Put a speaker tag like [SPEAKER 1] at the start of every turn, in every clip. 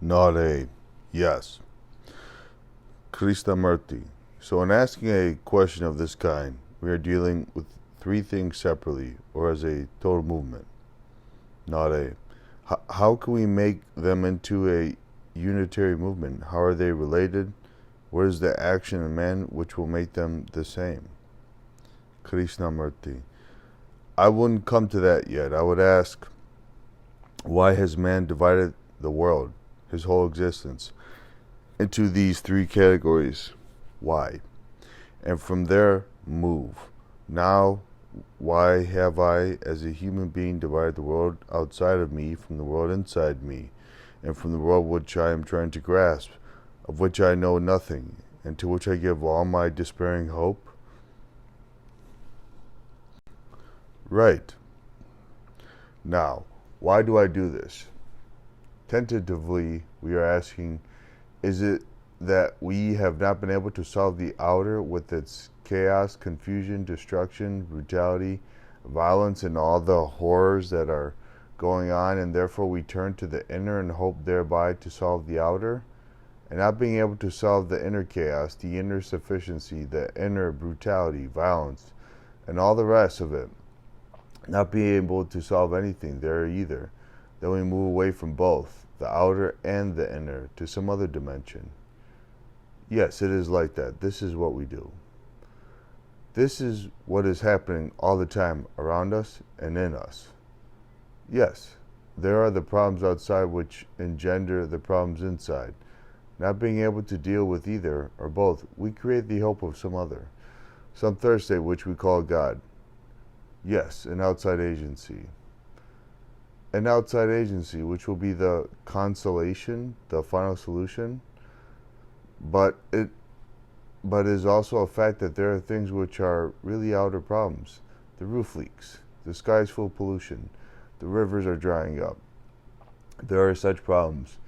[SPEAKER 1] Not a yes. Krishnamurti. So, in asking a question of this kind, we are dealing with three things separately or as a total movement. Not a. How can we make them into a unitary movement? How are they related? What is the action in man which will make them the same? Krishnamurti. I wouldn't come to that yet. I would ask, why has man divided the world, his whole existence, into these three categories? Why? And from there, move. Now, why have I, as a human being, divided the world outside of me from the world inside me, and from the world which I am trying to grasp, of which I know nothing, and to which I give all my despairing hope? Right. Now, why do I do this? Tentatively, we are asking, is it that we have not been able to solve the outer with its chaos, confusion, destruction, brutality, violence, and all the horrors that are going on, and therefore we turn to the inner and hope thereby to solve the outer? And not being able to solve the inner chaos, the inner sufficiency, the inner brutality, violence, and all the rest of it, not being able to solve anything there either, then we move away from both, the outer and the inner, to some other dimension. Yes, it is like that. This is what we do. This is what is happening all the time around us and in us. Yes, there are the problems outside which engender the problems inside. Not being able to deal with either or both, we create the hope of some other, some third state which we call God. Yes, an outside agency. An outside agency which will be the consolation, the final solution. But it is also a fact that there are things which are really outer problems. The roof leaks, the sky is full of pollution, the rivers are drying up. There are such problems,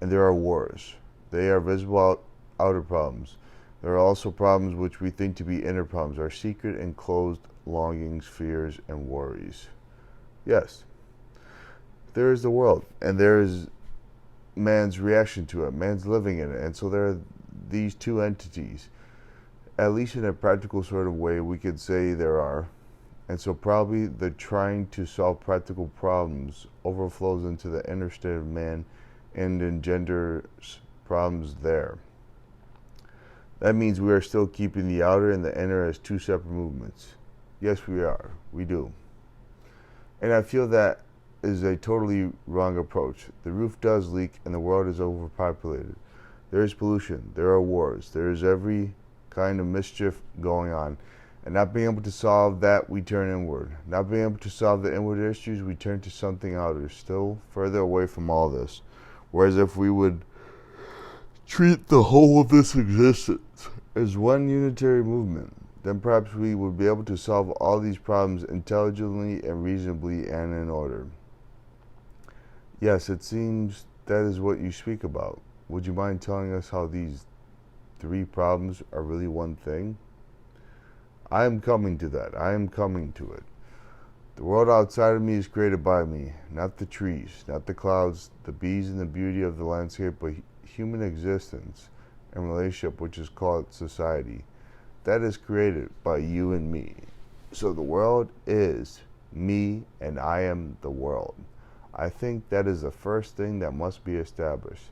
[SPEAKER 1] and there are wars. They are visible outer problems. There are also problems which we think to be inner problems, our secret enclosed longings, fears, and worries. Yes, there is the world, and there is man's reaction to it, man's living in it, and so there are these two entities. At least in a practical sort of way, we could say there are. And so probably the trying to solve practical problems overflows into the inner state of man and engenders problems there. That means we are still keeping the outer and the inner as two separate movements. Yes, we are. We do. And I feel that is a totally wrong approach. The roof does leak and the world is overpopulated. There is pollution. There are wars. There is every kind of mischief going on. And not being able to solve that, we turn inward. Not being able to solve the inward issues, we turn to something outer, still further away from all this. Whereas if we would treat the whole of this existence as one unitary movement, then perhaps we would be able to solve all these problems intelligently and reasonably and in order. Yes, it seems that is what you speak about. Would you mind telling us how these three problems are really one thing? I am coming to that. I am coming to it. The world outside of me is created by me, not the trees, not the clouds, the bees, and the beauty of the landscape, but human existence and relationship, which is called society. That is created by you and me. So the world is me, and I am the world. I think that is the first thing that must be established,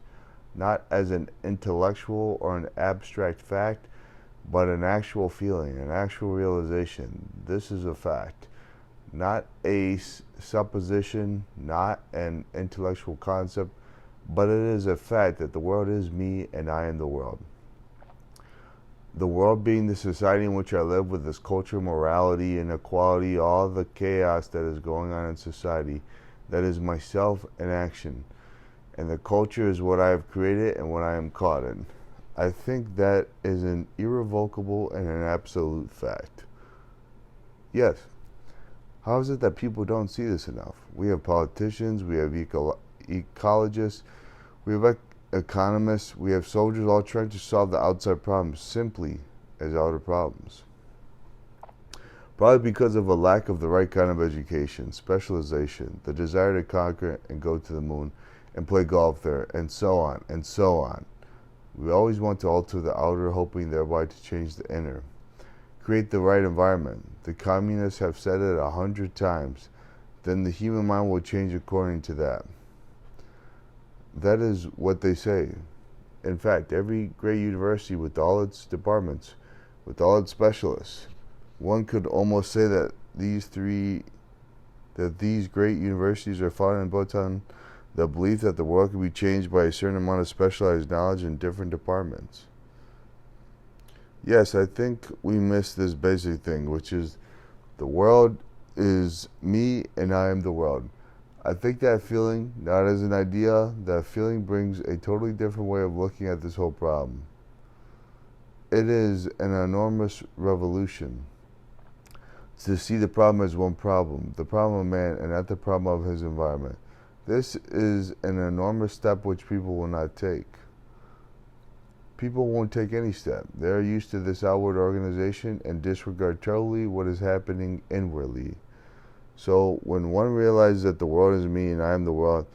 [SPEAKER 1] not as an intellectual or an abstract fact, but an actual feeling, an actual realization. This is a fact, not a supposition, not an intellectual concept, but it is a fact that the world is me and I am the world. The world being the society in which I live, with its culture, morality, inequality, all the chaos that is going on in society, that is myself in action. And the culture is what I have created and what I am caught in. I think that is an irrevocable and an absolute fact. Yes. How is it that people don't see this enough? We have politicians, we have ecologists, we have economists, we have soldiers all trying to solve the outside problems simply as outer problems. Probably because of a lack of the right kind of education, specialization, the desire to conquer and go to the moon, and play golf there, and so on and so on. We always want to alter the outer, hoping thereby to change the inner. Create the right environment. The communists have said it 100 times. Then the human mind will change according to that. That is what they say. In fact, every great university with all its departments, with all its specialists, one could almost say that these great universities are founded and built on the belief that the world can be changed by a certain amount of specialized knowledge in different departments. Yes, I think we miss this basic thing, which is the world is me and I am the world. I think that feeling, not as an idea, that feeling brings a totally different way of looking at this whole problem. It is an enormous revolution to see the problem as one problem, the problem of man and not the problem of his environment. This is an enormous step which people will not take. People won't take any step. They are used to this outward organization and disregard totally what is happening inwardly. So when one realizes that the world is me and I am the world,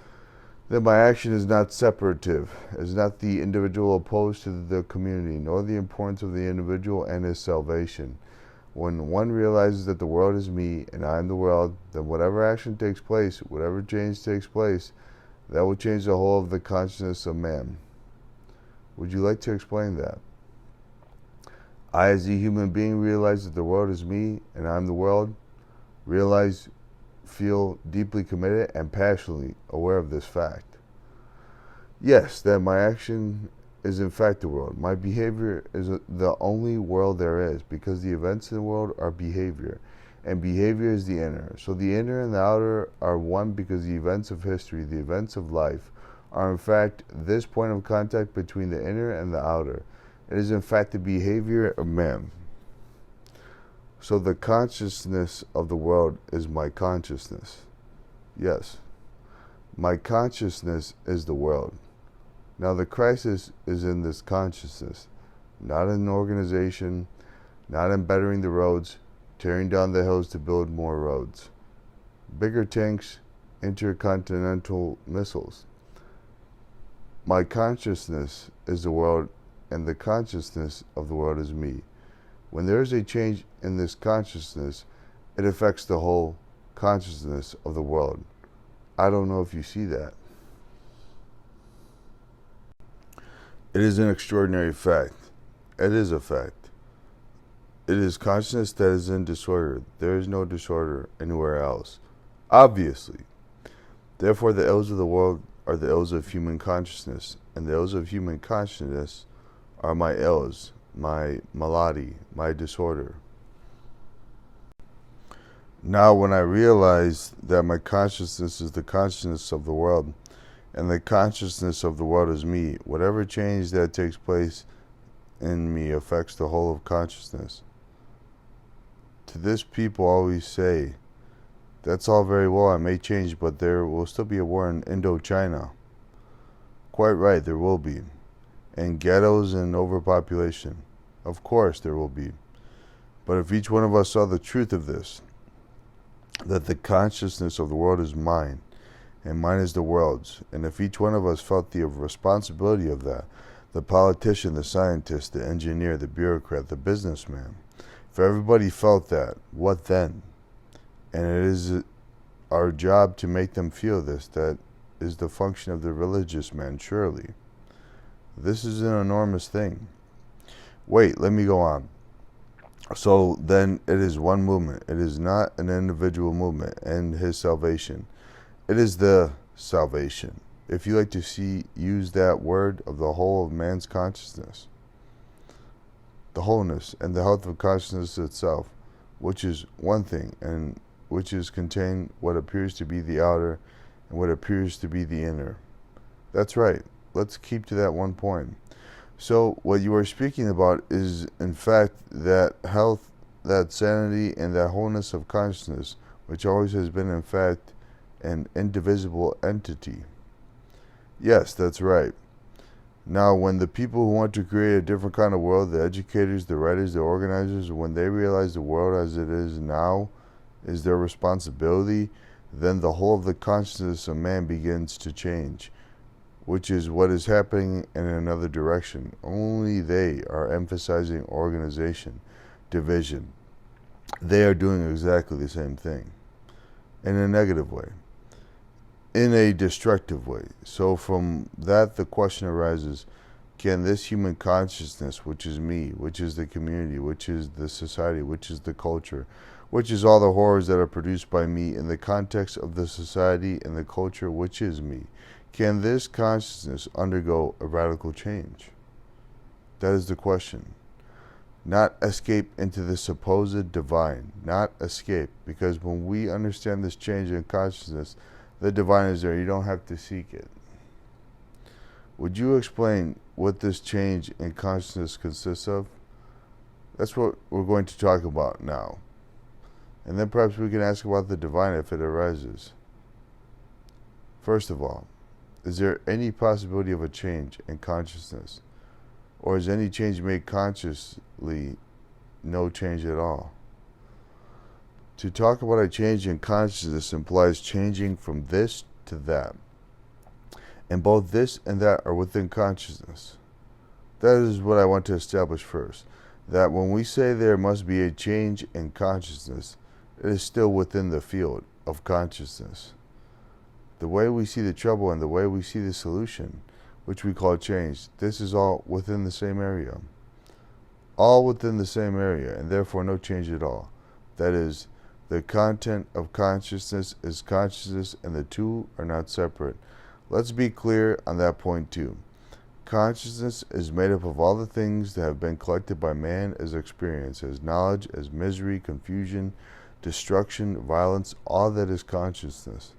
[SPEAKER 1] then my action is not separative, is not the individual opposed to the community, nor the importance of the individual and his salvation. When one realizes that the world is me and I am the world, then whatever action takes place, whatever change takes place, that will change the whole of the consciousness of man. Would you like to explain that? I, as a human being, realize that the world is me and I am the world. Realize, feel deeply committed and passionately aware of this fact. Yes, that my action is in fact the world. My behavior is the only world there is, because the events in the world are behavior, and behavior is the inner. So the inner and the outer are one, because the events of history, the events of life, are in fact this point of contact between the inner and the outer. It is in fact the behavior of man. So the consciousness of the world is my consciousness. Yes, my consciousness is the world. Now the crisis is in this consciousness, not in an organization, not in bettering the roads, tearing down the hills to build more roads. Bigger tanks, intercontinental missiles. My consciousness is the world, and the consciousness of the world is me. When there is a change in this consciousness, it affects the whole consciousness of the world. I don't know if you see that. It is an extraordinary fact. It is a fact. It is consciousness that is in disorder. There is no disorder anywhere else, obviously. Therefore, the ills of the world are the ills of human consciousness, and the ills of human consciousness are my ills, my malady, my disorder. Now, when I realize that my consciousness is the consciousness of the world, and the consciousness of the world is me, whatever change that takes place in me affects the whole of consciousness. To this, people always say, that's all very well, I may change, but there will still be a war in Indochina. Quite right, there will be. And ghettos and overpopulation. Of course there will be. But if each one of us saw the truth of this, that the consciousness of the world is mine, and mine is the world's, and if each one of us felt the responsibility of that, the politician, the scientist, the engineer, the bureaucrat, the businessman, if everybody felt that, what then? And it is our job to make them feel this. That is the function of the religious man, surely. This is an enormous thing. Wait, let me go on. So then it is one movement. It is not an individual movement and his salvation. It is the salvation, if you like to use that word, of the whole of man's consciousness. The wholeness and the health of consciousness itself, which is one thing, and which is contained what appears to be the outer and what appears to be the inner. That's right. Let's keep to that one point. So what you are speaking about is, in fact, that health, that sanity, and that wholeness of consciousness, which always has been, in fact, an indivisible entity. Yes, that's right. Now, when the people who want to create a different kind of world, the educators, the writers, the organizers, when they realize the world as it is now is their responsibility, then the whole of the consciousness of man begins to change. which is what is happening in another direction. Only they are emphasizing organization, division. They are doing exactly the same thing in a negative way, in a destructive way. So from that, the question arises, can this human consciousness, which is me, which is the community, which is the society, which is the culture, which is all the horrors that are produced by me in the context of the society and the culture, which is me, can this consciousness undergo a radical change? That is the question. Not escape into the supposed divine. Not escape. Because when we understand this change in consciousness, the divine is there. You don't have to seek it. Would you explain what this change in consciousness consists of? That's what we're going to talk about now. And then perhaps we can ask about the divine if it arises. First of all, is there any possibility of a change in consciousness? Or is any change made consciously no change at all? To talk about a change in consciousness implies changing from this to that. And both this and that are within consciousness. That is what I want to establish first. That when we say there must be a change in consciousness, it is still within the field of consciousness. The way we see the trouble and the way we see the solution, which we call change, this is all within the same area. All within the same area, and therefore no change at all. That is, the content of consciousness is consciousness, and the two are not separate. Let's be clear on that point too. Consciousness is made up of all the things that have been collected by man as experience, as knowledge, as misery, confusion, destruction, violence, all that is consciousness.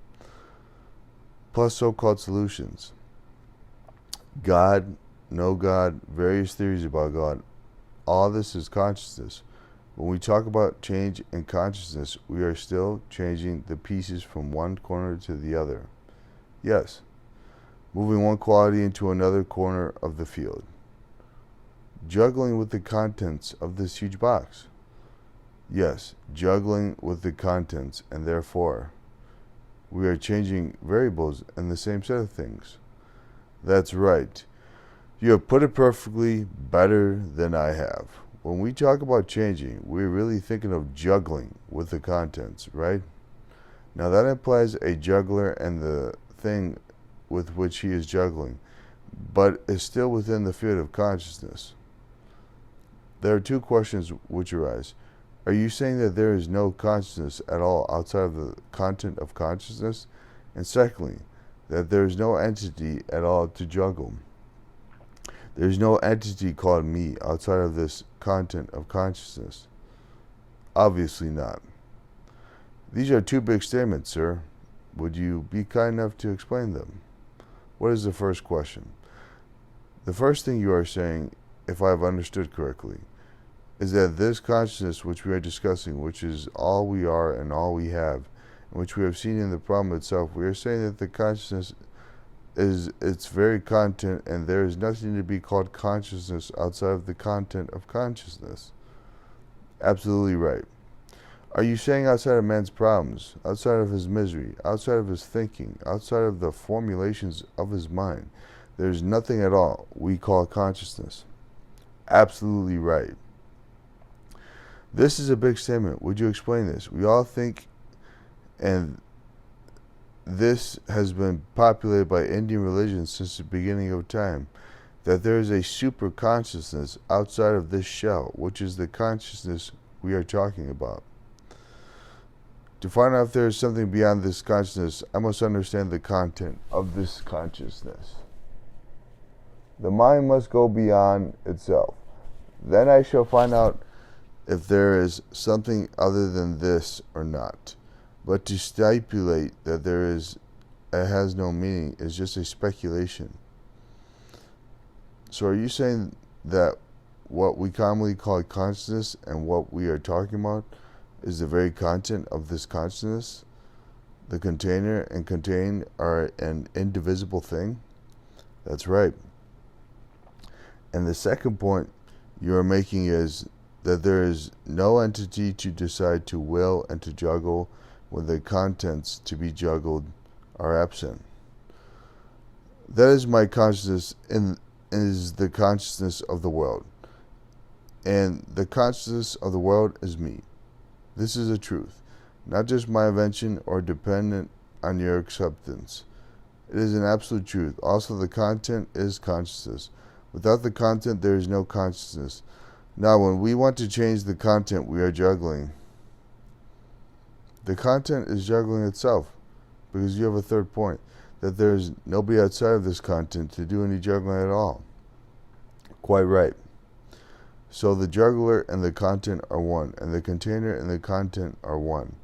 [SPEAKER 1] Plus so-called solutions. God, no God, various theories about God. All this is consciousness. When we talk about change in consciousness, we are still changing the pieces from one corner to the other. Yes. Moving one quality into another corner of the field. Juggling with the contents of this huge box. Yes, juggling with the contents, and therefore, we are changing variables in the same set of things. That's right. You have put it perfectly better than I have. When we talk about changing, we're really thinking of juggling with the contents, right? Now that implies a juggler and the thing with which he is juggling, but is still within the field of consciousness. There are two questions which arise. Are you saying that there is no consciousness at all outside of the content of consciousness? And secondly, that there is no entity at all to juggle. There is no entity called me outside of this content of consciousness. Obviously not. These are two big statements, sir. Would you be kind enough to explain them? What is the first question? The first thing you are saying, if I have understood correctly, is that this consciousness which we are discussing, which is all we are and all we have, and which we have seen in the problem itself, we are saying that the consciousness is its very content, and there is nothing to be called consciousness outside of the content of consciousness. Absolutely right. Are you saying outside of man's problems, outside of his misery, outside of his thinking, outside of the formulations of his mind, there's nothing at all we call consciousness? Absolutely right. This is a big statement. Would you explain this? We all think, and this has been populated by Indian religion since the beginning of time, that there is a super consciousness outside of this shell, which is the consciousness we are talking about. To find out if there is something beyond this consciousness, I must understand the content of this consciousness. The mind must go beyond itself. Then I shall find out if there is something other than this or not. But to stipulate that it has no meaning is just a speculation. So are you saying that what we commonly call consciousness and what we are talking about is the very content of this consciousness? The container and contained are an indivisible thing? That's right. And the second point you are making is that there is no entity to decide to will and to juggle when the contents to be juggled are absent. That is my consciousness and is the consciousness of the world. And the consciousness of the world is me. This is a truth, not just my invention or dependent on your acceptance. It is an absolute truth. Also, the content is consciousness. Without the content, there is no consciousness. Now, when we want to change the content, we are juggling. The content is juggling itself, because you have a third point, that there is nobody outside of this content to do any juggling at all. Quite right. So the juggler and the content are one, and the container and the content are one.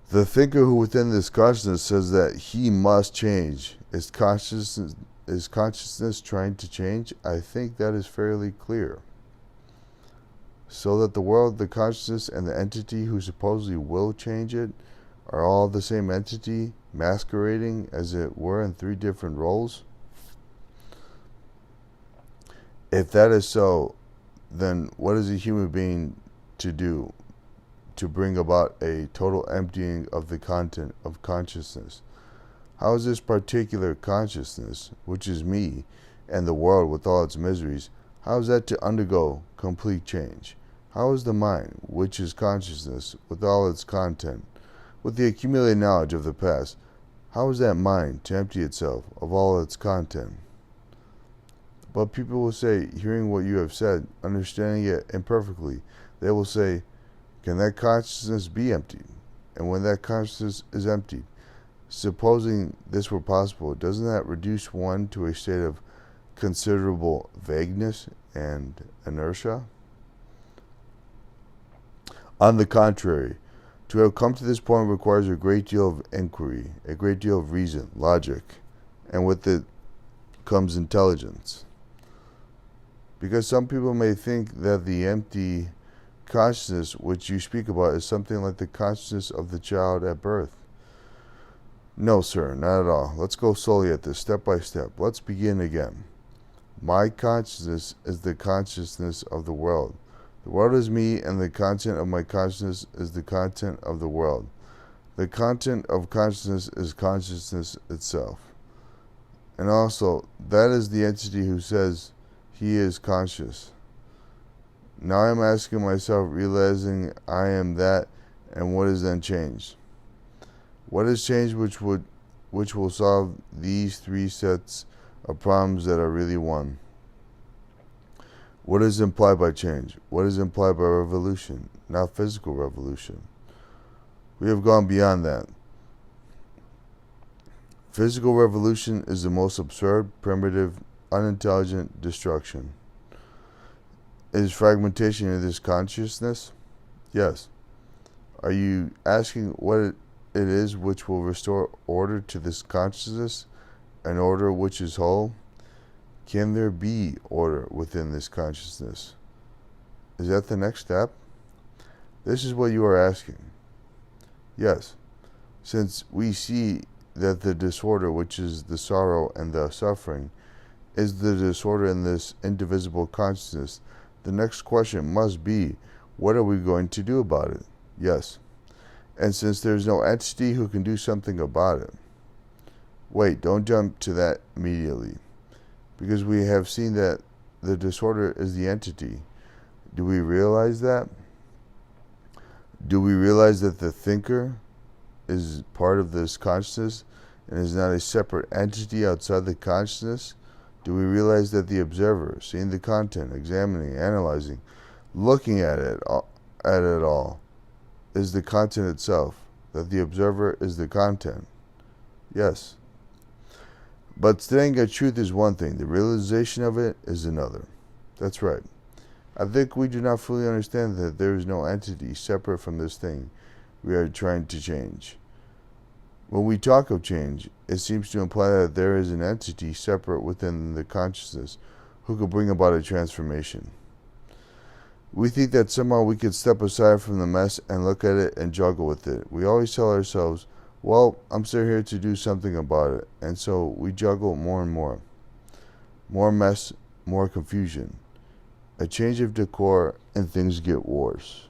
[SPEAKER 1] The thinker who within this consciousness says that he must change. Is consciousness trying to change? I think that is fairly clear. So that the world, the consciousness, and the entity who supposedly will change it are all the same entity, masquerading as it were in three different roles? If that is so, then what is a human being to do to bring about a total emptying of the content of consciousness? How is this particular consciousness, which is me, and the world with all its miseries, how is that to undergo complete change? How is the mind, which is consciousness, with all its content, with the accumulated knowledge of the past, how is that mind to empty itself of all its content? But people will say, hearing what you have said, understanding it imperfectly, they will say, can that consciousness be emptied? And when that consciousness is emptied, supposing this were possible, doesn't that reduce one to a state of considerable vagueness and inertia? On the contrary, to have come to this point requires a great deal of inquiry, a great deal of reason, logic, and with it comes intelligence. Because some people may think that the empty consciousness which you speak about is something like the consciousness of the child at birth. No, sir, not at all. Let's go slowly at this, step by step. Let's begin again. My consciousness is the consciousness of the world. The world is me, and the content of my consciousness is the content of the world. The content of consciousness is consciousness itself. And also, that is the entity who says he is conscious. Now I am asking myself, realizing I am that, and what is then changed? What is changed which will solve these three sets of problems that are really one? What is implied by change? What is implied by revolution? Not physical revolution. We have gone beyond that. Physical revolution is the most absurd, primitive, unintelligent destruction. Is fragmentation in this consciousness? Yes. Are you asking what it is which will restore order to this consciousness, an order which is whole? Can there be order within this consciousness? Is that the next step? This is what you are asking. Yes, since we see that the disorder, which is the sorrow and the suffering, is the disorder in this indivisible consciousness, the next question must be, what are we going to do about it? Yes. And since there's no entity who can do something about it, wait, don't jump to that immediately. Because we have seen that the disorder is the entity. Do we realize that? Do we realize that the thinker is part of this consciousness and is not a separate entity outside the consciousness? Do we realize that the observer, seeing the content, examining, analyzing, looking at it all, is the content itself, that the observer is the content? Yes. But saying a truth is one thing, the realization of it is another. That's right. I think we do not fully understand that there is no entity separate from this thing we are trying to change. When we talk of change, it seems to imply that there is an entity separate within the consciousness who could bring about a transformation. We think that somehow we could step aside from the mess and look at it and juggle with it. We always tell ourselves, well, I'm still here to do something about it. And so we juggle more and more. More mess, more confusion. A change of decor, and things get worse.